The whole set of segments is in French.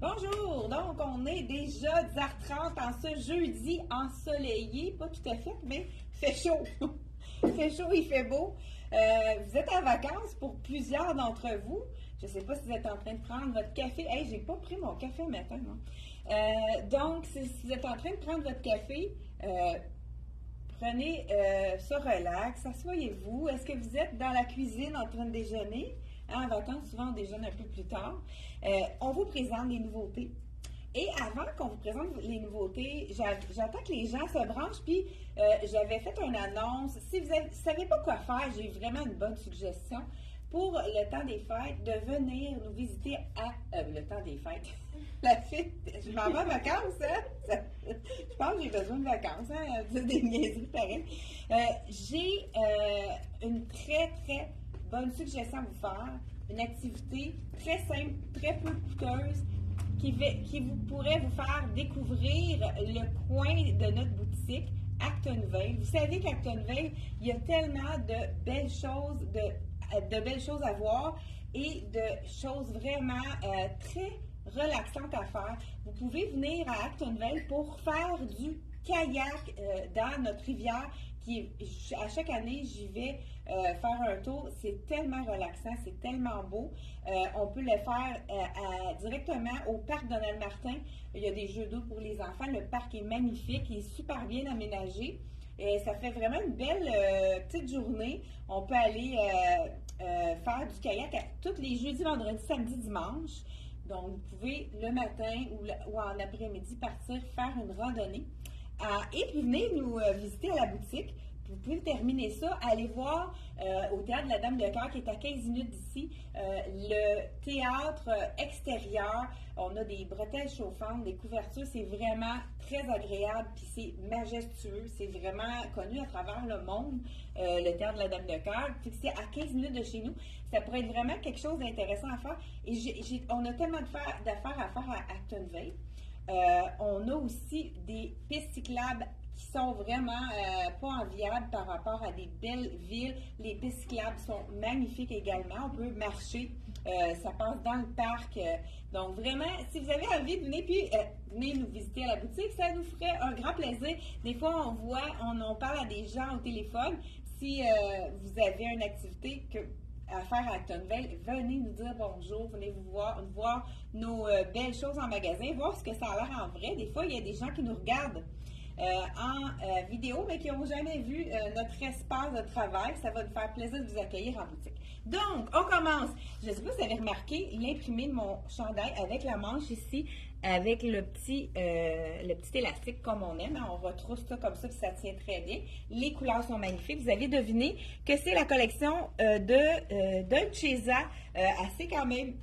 Bonjour! Donc, on est déjà 10h30 en ce jeudi ensoleillé, pas tout à fait, mais il fait chaud. Il fait chaud, il fait beau. Vous êtes en vacances pour plusieurs d'entre vous. Je ne sais pas si vous êtes en train de prendre votre café. Hey, j'ai pas pris mon café le matin, non? Donc, si vous êtes en train de prendre votre café, prenez ça relax, asseyez-vous. Est-ce que vous êtes dans la cuisine en train de déjeuner? En vacances, souvent, on déjeune un peu plus tard. On vous présente les nouveautés. Et avant qu'on vous présente les nouveautés, j'attends que les gens se branchent. Puis, j'avais fait une annonce. Si vous ne savez pas quoi faire, j'ai vraiment une bonne suggestion. Pour le temps des fêtes, de venir nous visiter à le temps des fêtes. La fête, je m'en vais en vacances, hein? Je pense que j'ai besoin de vacances, hein? Des niaiseries pareilles. J'ai une très, très bonne suggestion à vous faire. Une activité très simple, très peu coûteuse, qui vous pourrait vous faire découvrir le coin de notre boutique, Actonville. Vous savez qu'Actonville, il y a tellement de belles choses, de belles choses à voir et de choses vraiment très relaxantes à faire. Vous pouvez venir à Actonville pour faire du kayak dans notre rivière. À chaque année, j'y vais faire un tour. C'est tellement relaxant, c'est tellement beau. On peut le faire directement au parc Donald Martin. Il y a des jeux d'eau pour les enfants. Le parc est magnifique, il est super bien aménagé. Et ça fait vraiment une belle petite journée. On peut aller faire du kayak tous les jeudis, vendredis, samedi, dimanche. Donc, vous pouvez le matin ou en après-midi partir faire une randonnée. Et puis, venez nous visiter à la boutique. Vous pouvez terminer ça, aller voir au Théâtre de la Dame de Cœur, qui est à 15 minutes d'ici, le théâtre extérieur. On a des bretelles chauffantes, des couvertures, c'est vraiment très agréable, puis c'est majestueux. C'est vraiment connu à travers le monde, le Théâtre de la Dame de Cœur. Puis c'est à 15 minutes de chez nous. Ça pourrait être vraiment quelque chose d'intéressant à faire. Et on a tellement d'affaires à faire à Actonville. On a aussi des pistes cyclables qui sont vraiment pas enviables par rapport à des belles villes. Les pistes cyclables sont magnifiques également. On peut marcher. Ça passe dans le parc. Donc vraiment, si vous avez envie de venir, puis venez nous visiter à la boutique, ça nous ferait un grand plaisir. Des fois, on parle à des gens au téléphone. Si vous avez une activité à faire à Actonville, venez nous dire bonjour, venez voir nos belles choses en magasin, voir ce que ça a l'air en vrai. Des fois, il y a des gens qui nous regardent en vidéo, mais qui n'ont jamais vu notre espace de travail. Ça va nous faire plaisir de vous accueillir en boutique. Donc, on commence. Je ne sais pas si vous avez remarqué l'imprimé de mon chandail avec la manche ici, avec le petit élastique comme on aime. On retrousse ça comme ça, puis ça tient très bien. Les couleurs sont magnifiques. Vous avez deviné que c'est la collection de Dolcezza, assez quand même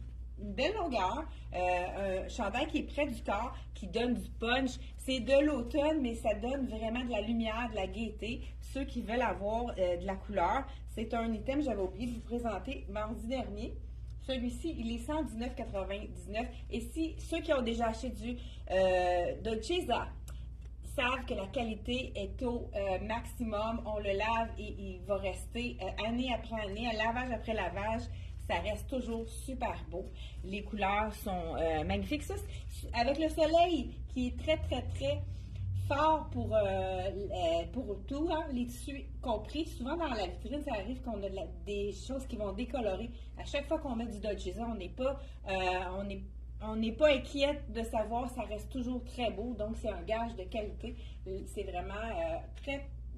une belle longueur, un chandail qui est près du corps, qui donne du punch. C'est de l'automne, mais ça donne vraiment de la lumière, de la gaieté. Ceux qui veulent avoir de la couleur, c'est un item, j'avais oublié de vous présenter mardi dernier. Celui-ci, il est 119,99. Et si ceux qui ont déjà acheté du Dolcezza savent que la qualité est au maximum, on le lave et il va rester année après année, lavage après lavage. Ça reste toujours super beau. Les couleurs sont magnifiques. Ça, avec le soleil qui est très, très, très fort pour tout, hein, les tissus compris. Souvent dans la vitrine, ça arrive qu'on a des choses qui vont décolorer. À chaque fois qu'on met du Dolcezza, on n'est pas inquiète de savoir, ça reste toujours très beau. Donc, c'est un gage de qualité. C'est vraiment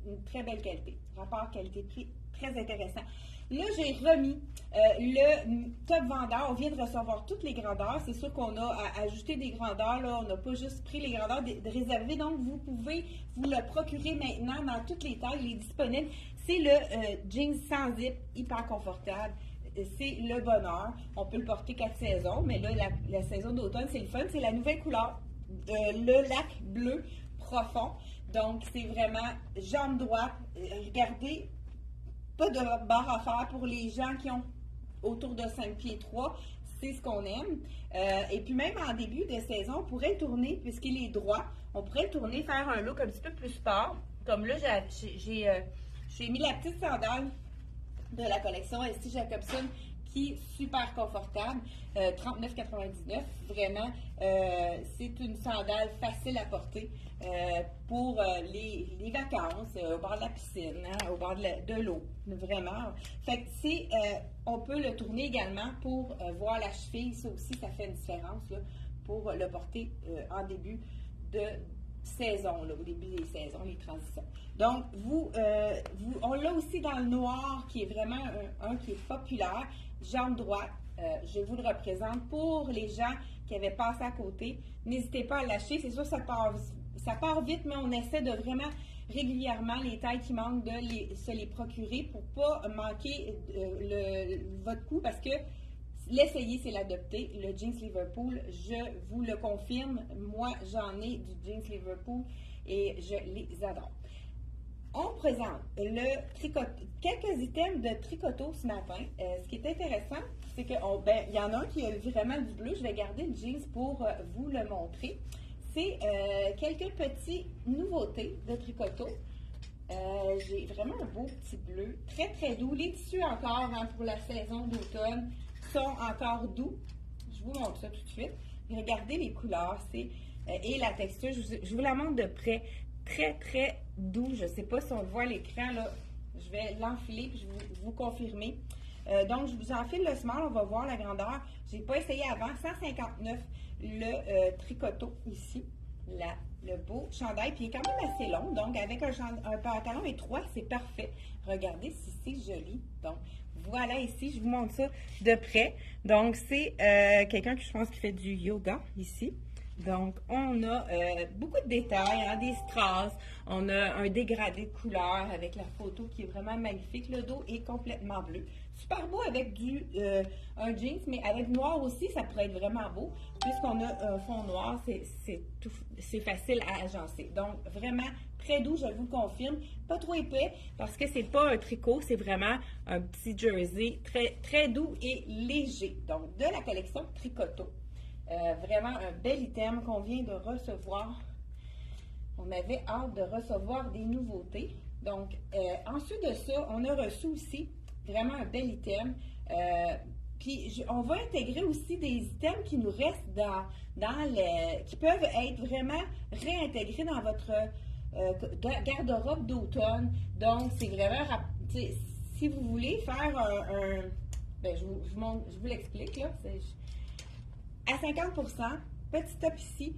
une très belle qualité. Rapport qualité-prix très intéressant. Là, j'ai remis le top vendeur. On vient de recevoir toutes les grandeurs. C'est sûr qu'on a ajouté des grandeurs. Là, on n'a pas juste pris les grandeurs de réservées. Donc, vous pouvez vous le procurer maintenant dans toutes les tailles. Il est disponible. C'est le jeans sans zip, hyper confortable. C'est le bonheur. On peut le porter 4 saisons, mais là, la saison d'automne, c'est le fun. C'est la nouvelle couleur. Le lac bleu profond. Donc, c'est vraiment jambe droite. Regardez, pas de barre à faire pour les gens qui ont autour de 5 pieds 3. C'est ce qu'on aime. Et puis même en début de saison, on pourrait tourner, puisqu'il est droit, on pourrait tourner, faire un look un petit peu plus sport. Comme là, j'ai mis la petite sandale de la collection ST Jacobson qui est super confortable. 39,99. Vraiment, c'est une sandale facile à porter pour les vacances, au bord de la piscine, au bord de l'eau. Vraiment. Fait que on peut le tourner également pour voir la cheville. Ça aussi, ça fait une différence là, pour le porter en début de saison, là, au début des saisons, les transitions. Donc, on l'a aussi dans le noir, qui est vraiment un qui est populaire. Jambe droite, je vous le représente. Pour les gens qui avaient passé à côté, n'hésitez pas à lâcher. C'est sûr, ça part vite, mais on essaie de vraiment régulièrement, les tailles qui manquent, de se les procurer pour pas manquer votre coup, parce que l'essayer, c'est l'adopter. Le jeans Liverpool, je vous le confirme. Moi, j'en ai du jeans Liverpool et je les adore. On présente quelques items de tricoto ce matin. Ce qui est intéressant, c'est qu'il y en a un qui a vraiment du bleu. Je vais garder le jeans pour vous le montrer. C'est quelques petites nouveautés de tricoto. J'ai vraiment un beau petit bleu, très très doux. Les tissus encore pour la saison d'automne sont encore doux. Je vous montre ça tout de suite. Regardez les couleurs et la texture. Je vous la montre de près. Très très doux. Je ne sais pas si on le voit à l'écran. Là. Je vais l'enfiler et je vais vous confirmer. Donc, je vous enfile le small. On va voir la grandeur. Je n'ai pas essayé avant. 159 le tricoto ici. Le beau chandail. Puis il est quand même assez long. Donc, avec un pantalon étroit, c'est parfait. Regardez si c'est joli. Donc, voilà ici. Je vous montre ça de près. Donc, c'est quelqu'un que je pense qui fait du yoga ici. Donc, on a beaucoup de détails, des strass, on a un dégradé de couleur avec la photo qui est vraiment magnifique. Le dos est complètement bleu. Super beau avec un jeans, mais avec noir aussi, ça pourrait être vraiment beau. Puisqu'on a un fond noir, c'est facile à agencer. Donc, vraiment très doux, je vous le confirme. Pas trop épais parce que c'est pas un tricot, c'est vraiment un petit jersey très, très doux et léger. Donc, de la collection Tricoto. Vraiment un bel item qu'on vient de recevoir. On avait hâte de recevoir des nouveautés. Donc, ensuite de ça, on a reçu aussi vraiment un bel item. Puis, on va intégrer aussi des items qui nous restent qui peuvent être vraiment réintégrés dans votre garde-robe d'automne. Donc, c'est vraiment, si vous voulez faire je vous l'explique, là. À 50%, petit top ici,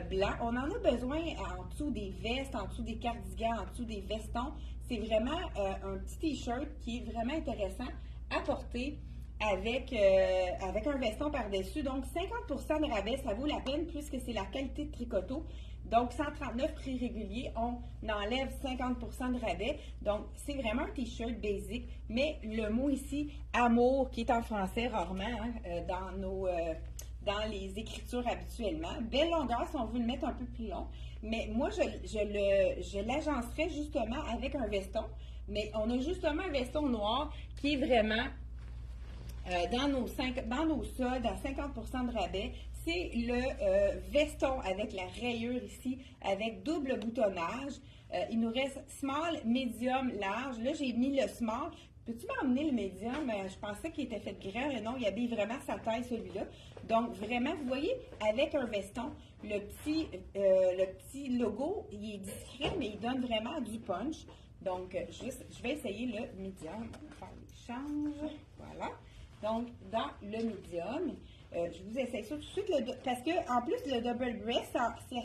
blanc. On en a besoin en dessous des vestes, en dessous des cardigans, en dessous des vestons. C'est vraiment un petit t-shirt qui est vraiment intéressant à porter avec un veston par-dessus. Donc, 50% de rabais, ça vaut la peine puisque c'est la qualité de tricoto. Donc, 139 prix réguliers, on enlève 50% de rabais. Donc, c'est vraiment un t-shirt basic, mais le mot ici, amour, qui est en français rarement dans les écritures habituellement. Belle longueur si on veut le mettre un peu plus long. Mais moi, je l'agencerais justement avec un veston. Mais on a justement un veston noir qui est vraiment dans nos soldes à 50% de rabais. C'est le veston avec la rayure ici, avec double boutonnage. Il nous reste small, medium, large. Là, j'ai mis le small. Peux-tu m'emmener le médium? Je pensais qu'il était fait de grain, mais non, il habille vraiment sa taille, celui-là. Donc, vraiment, vous voyez, avec un veston, le petit logo, il est discret, mais il donne vraiment du punch. Donc, je vais essayer le médium. On va faire l'échange. Voilà. Donc, dans le médium, je vous essaye ça tout de suite, parce que en plus, le double breast,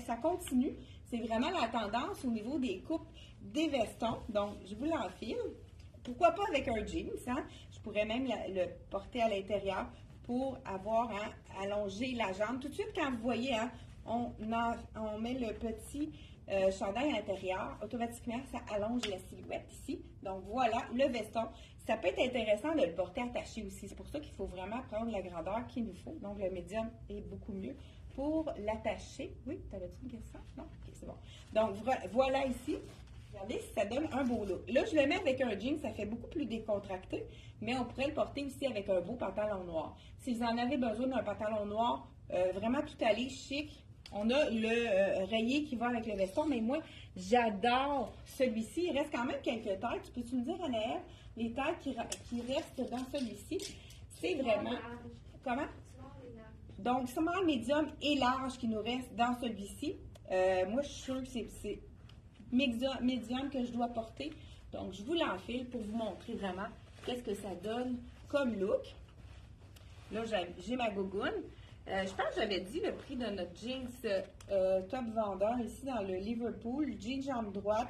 ça continue. C'est vraiment la tendance au niveau des coupes des vestons. Donc, je vous l'enfile. Pourquoi pas avec un jeans, hein? Je pourrais même le porter à l'intérieur pour avoir allongé la jambe. Tout de suite, quand vous voyez, on met le petit chandail à l'intérieur, automatiquement, ça allonge la silhouette ici. Donc, voilà, le veston. Ça peut être intéressant de le porter attaché aussi. C'est pour ça qu'il faut vraiment prendre la grandeur qu'il nous faut. Donc, le médium est beaucoup mieux pour l'attacher. Oui, t'avais-tu une question? Non? OK, c'est bon. Donc, voilà ici. Regardez si ça donne un beau look. Là, je le mets avec un jean, ça fait beaucoup plus décontracté, mais on pourrait le porter aussi avec un beau pantalon noir. Si vous en avez besoin d'un pantalon noir, vraiment tout allé, chic, on a le rayé qui va avec le veston, mais moi, j'adore celui-ci. Il reste quand même quelques tailles. Tu peux-tu me dire, Anaëlle, les tailles qui restent dans celui-ci? C'est vraiment... Comment? Donc, small, médium et large qui nous reste dans celui-ci. Moi, je suis sûre que c'est médium que je dois porter. Donc, je vous l'enfile pour vous montrer vraiment qu'est-ce que ça donne comme look. Là, j'ai ma gougoune. Je pense que j'avais dit le prix de notre jeans top vendeur ici dans le Liverpool. Jeans jambe droite.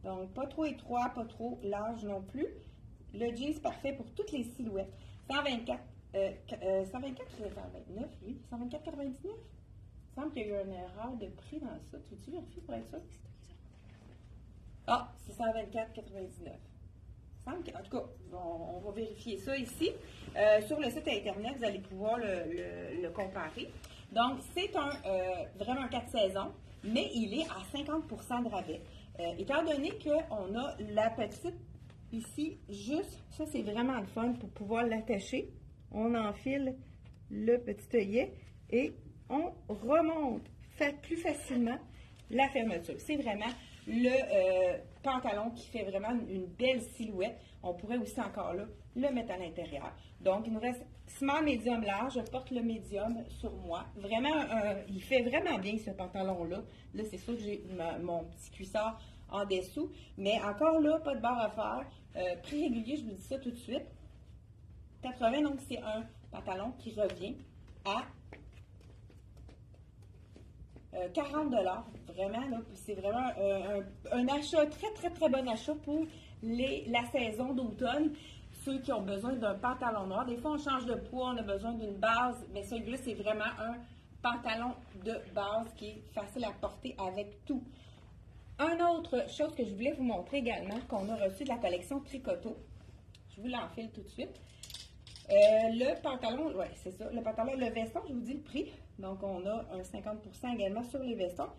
Donc, pas trop étroit, pas trop large non plus. Le jeans parfait pour toutes les silhouettes. 124, 129, oui. 124,99. Il semble qu'il y a eu une erreur de prix dans ça. Tu veux-tu vérifier pour être sûr? Ah, c'est 124,99. En tout cas, on va vérifier ça ici. Sur le site Internet, vous allez pouvoir le comparer. Donc, c'est vraiment un 4 saisons, mais il est à 50% de rabais. Étant donné qu'on a la petite ici, juste, ça c'est vraiment le fun pour pouvoir l'attacher. On enfile le petit œillet et on remonte plus facilement la fermeture. C'est vraiment le pantalon qui fait vraiment une belle silhouette. On pourrait aussi encore là le mettre à l'intérieur. Donc, il nous reste small, médium, large. Je porte le médium sur moi. Vraiment, il fait vraiment bien ce pantalon-là. Là, c'est sûr que j'ai mon petit cuissard en dessous. Mais encore là, pas de barre à faire. Prix régulier, je vous dis ça tout de suite. 80, donc c'est un pantalon qui revient à 40 $. Vraiment, là, c'est vraiment un achat, très, très, très bon achat pour la saison d'automne. Ceux qui ont besoin d'un pantalon noir. Des fois, on change de poids, on a besoin d'une base, mais celui-là, c'est vraiment un pantalon de base qui est facile à porter avec tout. Une autre chose que je voulais vous montrer également, qu'on a reçu de la collection Tricoto. Je vous l'enfile tout de suite. Le pantalon, oui, c'est ça. Le pantalon, le veston, je vous dis le prix. Donc, on a un 50% également sur les vestons.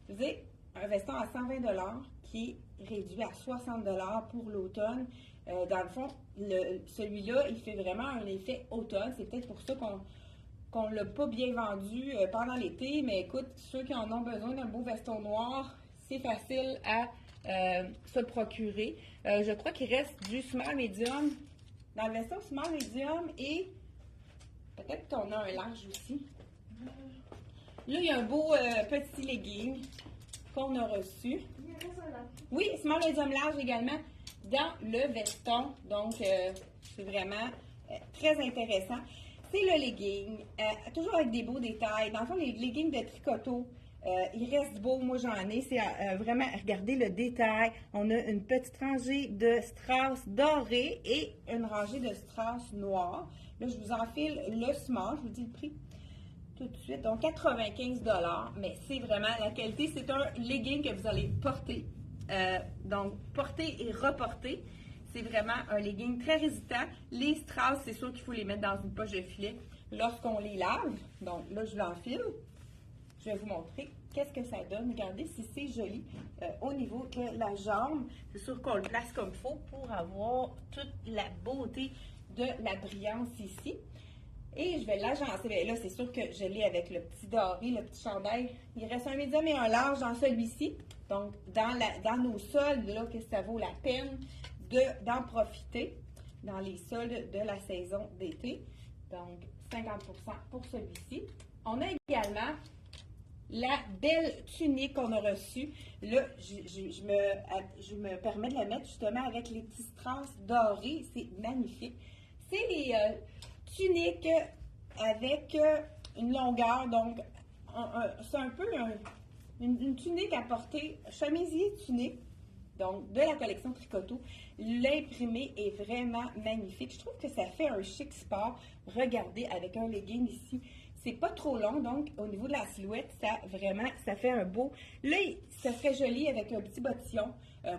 Vous avez un veston à 120 $ qui est réduit à 60 $ pour l'automne. Dans le fond, celui-là, il fait vraiment un effet automne. C'est peut-être pour ça qu'on ne l'a pas bien vendu pendant l'été. Mais écoute, ceux qui en ont besoin d'un beau veston noir, c'est facile à se procurer. Je crois qu'il reste du small medium dans le veston small medium et peut-être qu'on a un large aussi. Là, il y a un beau petit legging qu'on a reçu. Oui, small medium large également dans le veston. Donc, c'est vraiment très intéressant. C'est le legging, toujours avec des beaux détails. Dans le fond, les leggings de Tricoto, il reste beau. Moi, j'en ai. C'est vraiment, regardez le détail. On a une petite rangée de strass doré et une rangée de strass noir. Là, je vous enfile le small. Je vous dis le prix tout de suite. Donc, 95 $. Mais c'est vraiment la qualité. C'est un legging que vous allez porter. Donc, porter et reporter. C'est vraiment un legging très résistant. Les strass, c'est sûr qu'il faut les mettre dans une poche de filet lorsqu'on les lave. Donc, là, je l'enfile. Je vais vous montrer qu'est-ce que ça donne. Regardez si c'est joli. Au niveau de la jambe, c'est sûr qu'on le place comme il faut pour avoir toute la beauté de la brillance ici. Et je vais l'agencer. Là, c'est sûr que je l'ai avec le petit doré, le petit chandail. Il reste un médium et un large dans celui-ci. Donc, dans nos soldes, là, que ça vaut la peine d'en profiter dans les soldes de la saison d'été. Donc, 50% pour celui-ci. On a également la belle tunique qu'on a reçue. Là, je me permets de la mettre justement avec les petits strass dorés. C'est magnifique. C'est les tuniques avec une longueur. Donc, c'est un peu une tunique à porter, chemisier tunique. Donc, de la collection Tricoto. L'imprimé est vraiment magnifique. Je trouve que ça fait un chic sport. Regardez, avec un legging ici. C'est pas trop long, donc au niveau de la silhouette, ça fait un beau. Là, ça serait joli avec un petit bottillon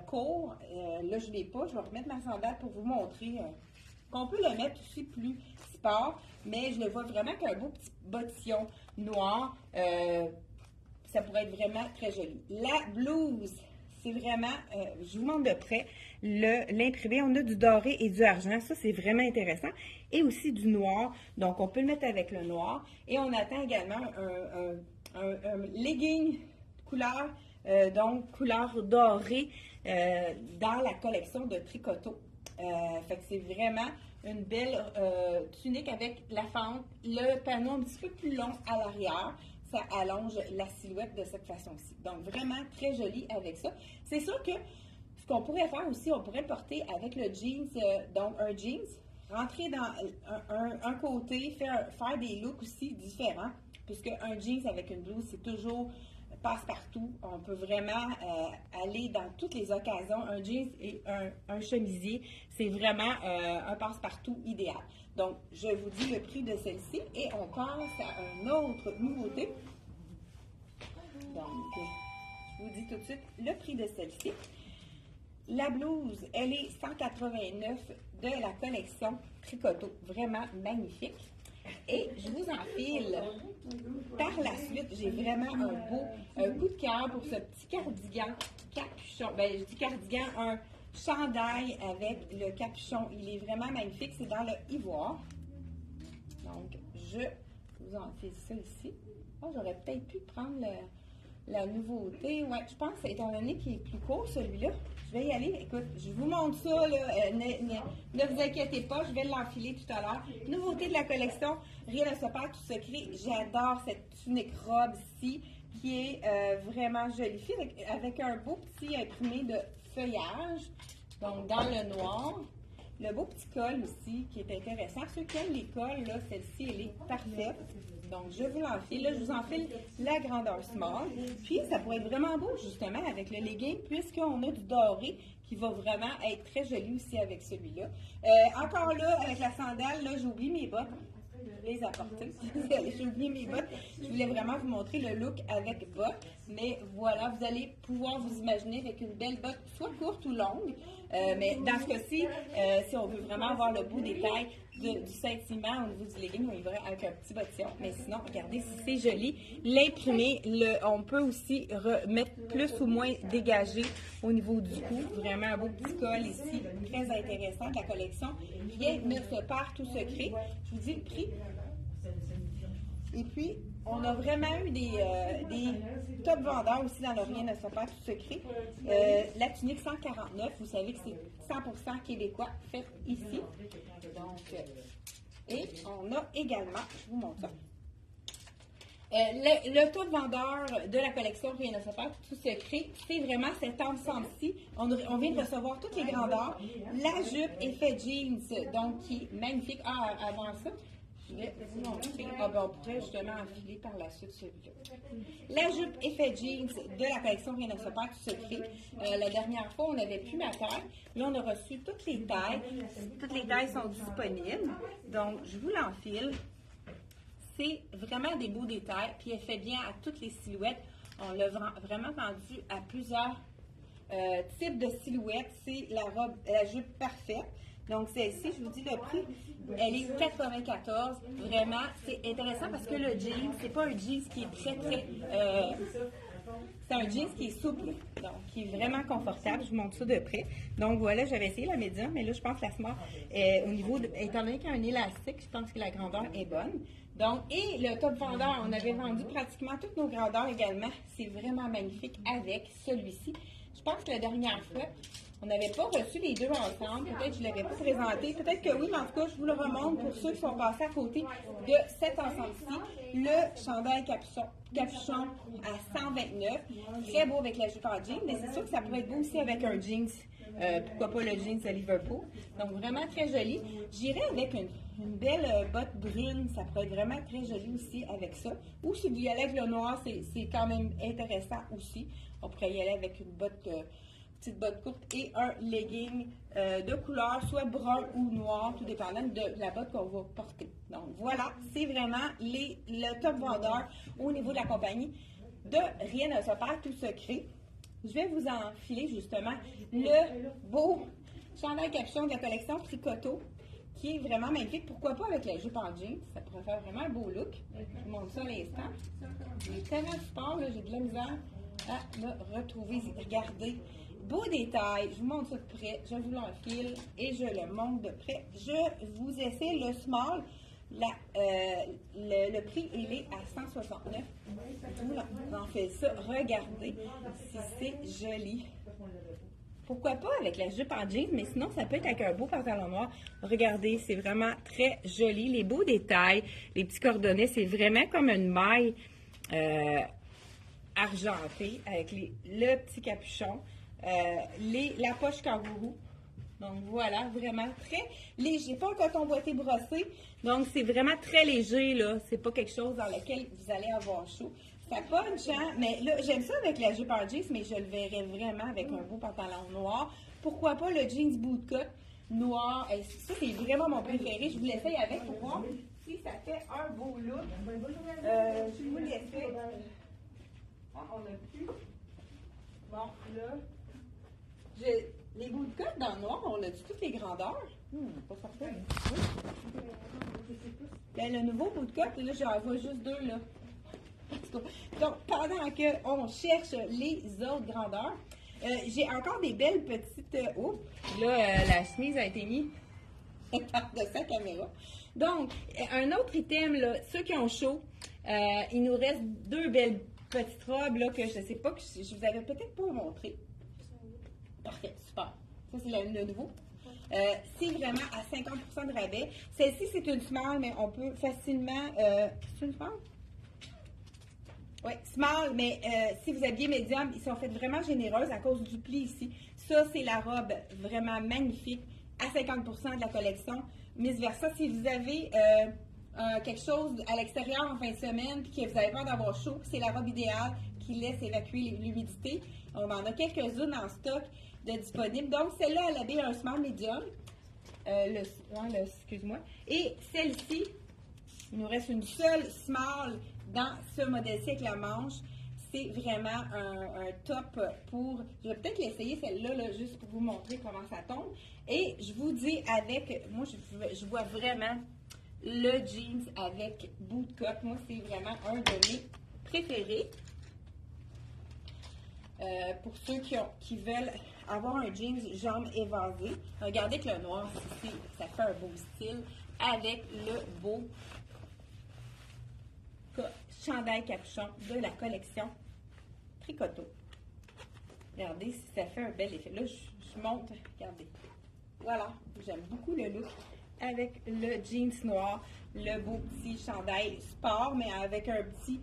court. Là, je ne l'ai pas. Je vais remettre ma sandale pour vous montrer qu'on peut le mettre aussi plus sport. Mais je le vois vraiment qu'un beau petit bottillon noir. Ça pourrait être vraiment très joli. La blouse, c'est vraiment, je vous montre de près, l'imprimé. On a du doré et du argent. Ça, c'est vraiment intéressant. Et aussi du noir. Donc, on peut le mettre avec le noir. Et on attend également un legging couleur, donc couleur dorée dans la collection de Tricoto. Fait que c'est vraiment une belle tunique avec la fente, le panneau un petit peu plus long à l'arrière. Ça allonge la silhouette de cette façon-ci. Donc, vraiment très joli avec ça. C'est sûr que ce qu'on pourrait faire aussi, on pourrait le porter avec le jeans, donc un jeans, rentrer dans un côté, faire des looks aussi différents, puisque un jeans avec une blouse, c'est toujours passe-partout. On peut vraiment aller dans toutes les occasions. Un jeans et un chemisier, c'est vraiment un passe-partout idéal. Donc, je vous dis le prix de celle-ci et on passe à une autre nouveauté. Donc, je vous dis tout de suite le prix de celle-ci. La blouse, elle est 189 de la collection Tricoto. Vraiment magnifique. Et je vous enfile par la suite, j'ai vraiment un beau coup de cœur pour ce petit cardigan capuchon. Ben, je dis cardigan, un chandail avec le capuchon. Il est vraiment magnifique. C'est dans le ivoire. Donc, je vous enfile ça ici. Oh, j'aurais peut-être pu prendre la nouveauté. Ouais, je pense, étant donné qu'il est plus court, celui-là, je vais y aller. Écoute, je vous montre ça, là. Ne vous inquiétez pas, je vais l'enfiler tout à l'heure. Nouveauté de la collection, rien ne se perd, tout se crée. J'adore cette tunique robe ici, qui est vraiment jolie, avec un beau petit imprimé de feuillage, donc dans le noir. Le beau petit col aussi, qui est intéressant. Ceux qui aiment les cols, là, celle-ci, elle est parfaite. Donc, je vous l'enfile. Là, je vous enfile la grandeur small. Puis, ça pourrait être vraiment beau, justement, avec le legging, puisqu'on a du doré qui va vraiment être très joli aussi avec celui-là. Encore là, avec la sandale, là, j'ai oublié mes bottes. Je vais les apporter. J'ai oublié mes bottes. Je voulais vraiment vous montrer le look avec bottes. Mais voilà, vous allez pouvoir vous imaginer avec une belle botte, soit courte ou longue. Mais dans ce cas-ci, si on veut vraiment avoir le beau détail du sentiment au niveau du legging, on y va avec un petit bottillon. Mais sinon, regardez si c'est joli. L'imprimé, on peut aussi mettre plus ou moins dégagé au niveau du cou. Vraiment un beau petit col ici, très intéressant de la collection. Rien ne se perd, tout se crée. Je vous dis le prix. Et puis, on a vraiment eu des top vendeurs aussi dans le Rien ne se perd, tout se crée. La tunique 149, vous savez que c'est 100% québécois, fait ici. Donc, et on a également, je vous montre ça, le top vendeur de la collection Rien ne se perd, tout se crée, c'est vraiment cet ensemble-ci. On vient de recevoir toutes les grandeurs. La jupe effet jeans, donc qui est magnifique. Ah, avant ça, je vais vous montrer. Ah, ben, on pourrait justement enfiler par la suite celui-là. La jupe effet jeans de la collection Rien ne se perd, tout se crée. La dernière fois, on n'avait plus ma taille. Là, on a reçu toutes les tailles. Toutes les tailles sont disponibles. Donc, je vous l'enfile. C'est vraiment des beaux détails, puis elle fait bien à toutes les silhouettes. On l'a vraiment vendu à plusieurs types de silhouettes. C'est la jupe parfaite. Donc, celle-ci, je vous dis le prix, elle est 94. Vraiment, c'est intéressant parce que le jean, c'est pas un jean qui est très, c'est un jean qui est souple, donc qui est vraiment confortable. Je vous montre ça de près. Donc voilà, j'avais essayé la médium, mais là, je pense que la small, au niveau, étant donné qu'il y a un élastique, je pense que la grandeur est bonne. Donc, et le top vendeur, on avait vendu pratiquement toutes nos grandeurs également. C'est vraiment magnifique avec celui-ci. Je pense que la dernière fois, on n'avait pas reçu les deux ensemble. Peut-être que je ne l'avais pas présenté. Peut-être que oui, mais en tout cas, je vous le remonte pour ceux qui sont passés à côté de cet ensemble-ci. Le chandail capuchon à 129. Très beau avec la jupe en jean, mais c'est sûr que ça pourrait être beau aussi avec un jeans. Pourquoi pas le jeans à Liverpool. Donc, vraiment très joli. J'irais avec une belle botte brune. Ça pourrait être vraiment très joli aussi avec ça. Ou si vous y allez avec le noir, c'est quand même intéressant aussi. On pourrait y aller avec une petite botte courte et un legging de couleur, soit brun ou noir, tout dépendant de la botte qu'on va porter. Donc, voilà, c'est vraiment le top vendeur au niveau de la compagnie de Rien ne se perd, tout se crée. Je vais vous enfiler justement le beau chandail capuchon de la collection Tricoto, qui est vraiment magnifique. Pourquoi pas avec la jupe en jeans? Ça pourrait faire vraiment un beau look. Je vous montre ça à l'instant. Il est tellement sport, là, j'ai de la misère à me retrouver. Regardez, beau détail. Je vous montre ça de près. Je vous l'enfile et je le montre de près. Je vous essaie le small. Le prix, il est à 169. Je vous en fais ça. Regardez si c'est joli. pourquoi pas avec la jupe en jeans, mais sinon, ça peut être avec un beau pantalon noir. Regardez, c'est vraiment très joli. Les beaux détails, les petits cordonnets, c'est vraiment comme une maille argentée avec le petit capuchon, la poche kangourou. Donc voilà, vraiment très léger. Pas un coton boîté brossé, donc c'est vraiment très léger, là. C'est pas quelque chose dans lequel vous allez avoir chaud. Ça punch, hein? Mais là, j'aime ça avec la jupe en jeans, mais je le verrais vraiment avec un beau pantalon noir. Pourquoi pas le jeans bootcut noir? Et ça, c'est vraiment mon préféré. Je vous l'essaye avec pour voir si ça fait un beau look. Je vous l'essaye. Ah, on a plus. Bon, là, les bootcuts dans le noir, on a dit toutes les grandeurs. Pas certain. Ben, le nouveau bootcut, là, j'en vois juste deux, là. Donc, pendant qu'on cherche les autres grandeurs, j'ai encore des belles petites... oups, là, la chemise a été mise de sa caméra. Donc, un autre item, là, ceux qui ont chaud, il nous reste deux belles petites robes, là, que je ne sais pas, que je vous avais peut-être pas montré. Parfait, super. Ça, c'est le nouveau. C'est vraiment à 50% de rabais. Celle-ci, c'est une small, mais on peut facilement... c'est une small? Oui, small, mais si vous habillez médium, ils sont faits vraiment généreuses à cause du pli ici. Ça, c'est la robe vraiment magnifique à 50% de la collection. Vice versa, si vous avez quelque chose à l'extérieur en fin de semaine et que vous avez peur d'avoir chaud, c'est la robe idéale qui laisse évacuer l'humidité. On en a quelques-unes en stock de disponibles. Donc, celle-là, elle habille un small médium. Excuse-moi. Et celle-ci, il nous reste une seule small dans ce modèle-ci avec la manche. C'est vraiment un top pour... Je vais peut-être l'essayer celle-là, là, juste pour vous montrer comment ça tombe. Et je vous dis avec... Moi, je vois vraiment le jeans avec bootcut. Moi, c'est vraiment un de mes préférés. Pour ceux qui veulent avoir un jeans jambes évasées, regardez que le noir, ça fait un beau style avec le beau chandail capuchon de la collection Tricoto. Regardez si ça fait un bel effet. Là, je monte, regardez. Voilà, j'aime beaucoup le look avec le jeans noir, le beau petit chandail sport, mais avec un petit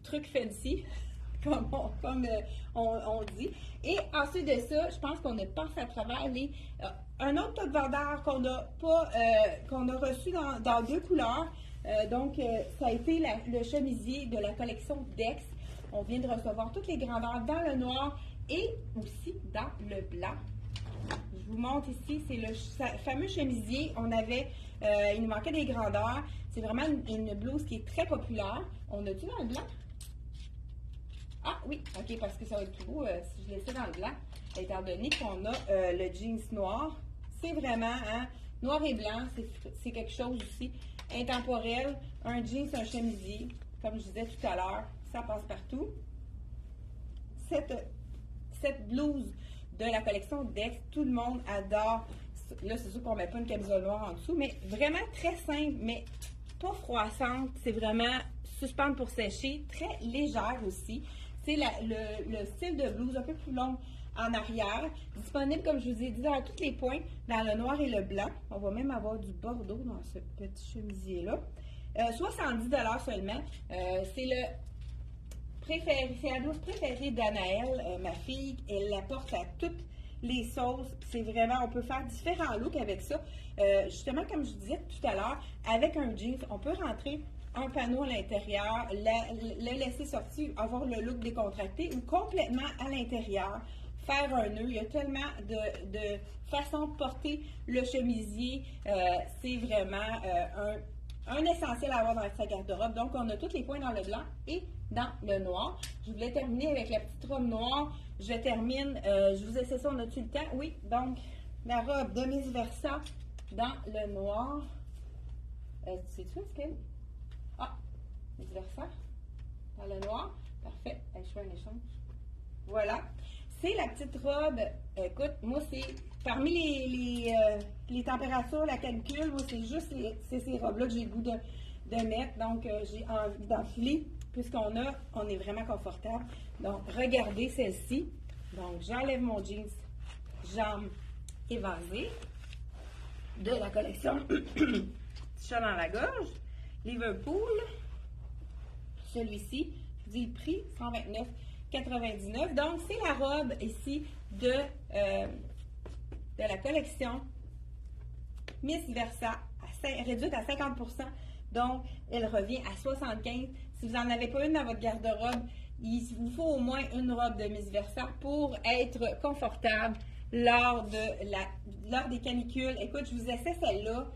truc fancy, comme on dit. Et ensuite de ça, je pense qu'on a passé à travers un autre top vendeur qu'on a reçu dans deux couleurs. Donc, ça a été le chemisier de la collection Dex. On vient de recevoir toutes les grandeurs dans le noir et aussi dans le blanc. Je vous montre ici, c'est le fameux chemisier. Il nous manquait des grandeurs. C'est vraiment une blouse qui est très populaire. On a-tu dans le blanc? Ah oui, ok, parce que ça va être plus beau si je laissais dans le blanc, étant donné qu'on a le jeans noir. C'est vraiment, hein, noir et blanc, c'est quelque chose aussi intemporel. Un jeans, un chemisier, comme je disais tout à l'heure, ça passe partout. Cette blouse de la collection Dex, tout le monde adore. Là, c'est sûr qu'on ne met pas une camisole noire en dessous, mais vraiment très simple, mais pas froissante. C'est vraiment suspendre pour sécher, très légère aussi. C'est le style de blouse un peu plus long en arrière, disponible, comme je vous ai dit, dans tous les points, dans le noir et le blanc. On va même avoir du bordeaux dans ce petit chemisier-là. 70 $ seulement. C'est la blouse préférée d'Anaëlle, ma fille. Elle la porte à toutes les sauces. C'est vraiment, on peut faire différents looks avec ça. Justement, comme je disais tout à l'heure, avec un jeans, on peut rentrer un panneau à l'intérieur, le laisser sortir, avoir le look décontracté ou complètement à l'intérieur, faire un nœud. Il y a tellement de façons de porter le chemisier. C'est vraiment un essentiel à avoir dans sa garde-robe. Donc, on a tous les points dans le blanc et dans le noir. Je voulais terminer avec la petite robe noire. Je termine, je vous essaie ça, on a-tu le temps? Oui, donc, la robe de Miss Versa dans le noir. C'est-tu ce qu'elle? Ah, Miss Versa dans le noir. Parfait. Je fais un échange. Voilà. C'est la petite robe. Écoute, moi, c'est parmi les températures, la canicule, moi, c'est juste ces robes-là que j'ai le goût de mettre. Donc, j'ai envie d'enfiler puisqu'on est vraiment confortable. Donc, regardez celle-ci. Donc, j'enlève mon jeans, jambes évasées de la collection Chat dans la gorge, Liverpool. Celui-ci, je vous dis le prix, 129,99. Donc, c'est la robe ici de la collection Miss Versa, réduite à 50%. Donc, elle revient à 75. Si vous n'en avez pas une dans votre garde-robe, il vous faut au moins une robe de Miss Versa pour être confortable lors des canicules. Écoute, je vous essaie celle-là.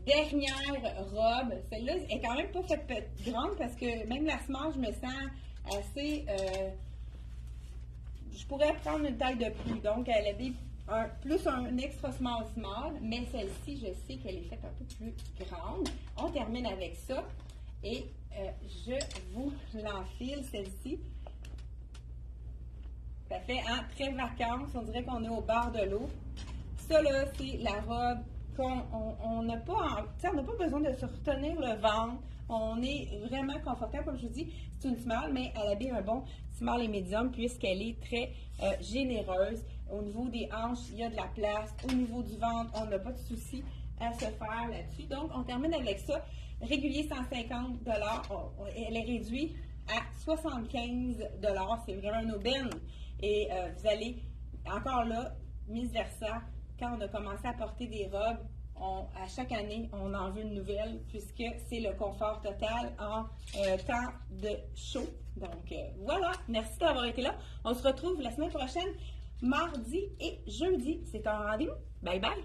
Dernière robe. Celle-là est quand même pas faite grande parce que même la semence, je me sens assez... je pourrais prendre une taille de plus. Donc, elle a plus un extra small, mais celle-ci, je sais qu'elle est faite un peu plus grande. On termine avec ça et je vous l'enfile, celle-ci. Ça fait très vacances, on dirait qu'on est au bord de l'eau. Ça, là, c'est la robe qu'on n'a pas, on n'a pas besoin de se retenir le ventre. On est vraiment confortable, comme je vous dis, c'est une small, mais elle habille un bon small et médium puisqu'elle est très généreuse. Au niveau des hanches, il y a de la place. Au niveau du ventre, on n'a pas de souci à se faire là-dessus. Donc, on termine avec ça. Régulier 150 $. Elle est réduite à 75 $. C'est vraiment une aubaine. Et vous allez, encore là, Miss Versa, quand on a commencé à porter des robes, à chaque année, on en veut une nouvelle puisque c'est le confort total en temps de chaud. Donc, voilà. Merci d'avoir été là. On se retrouve la semaine prochaine, mardi et jeudi. C'est un rendez-vous. Bye bye!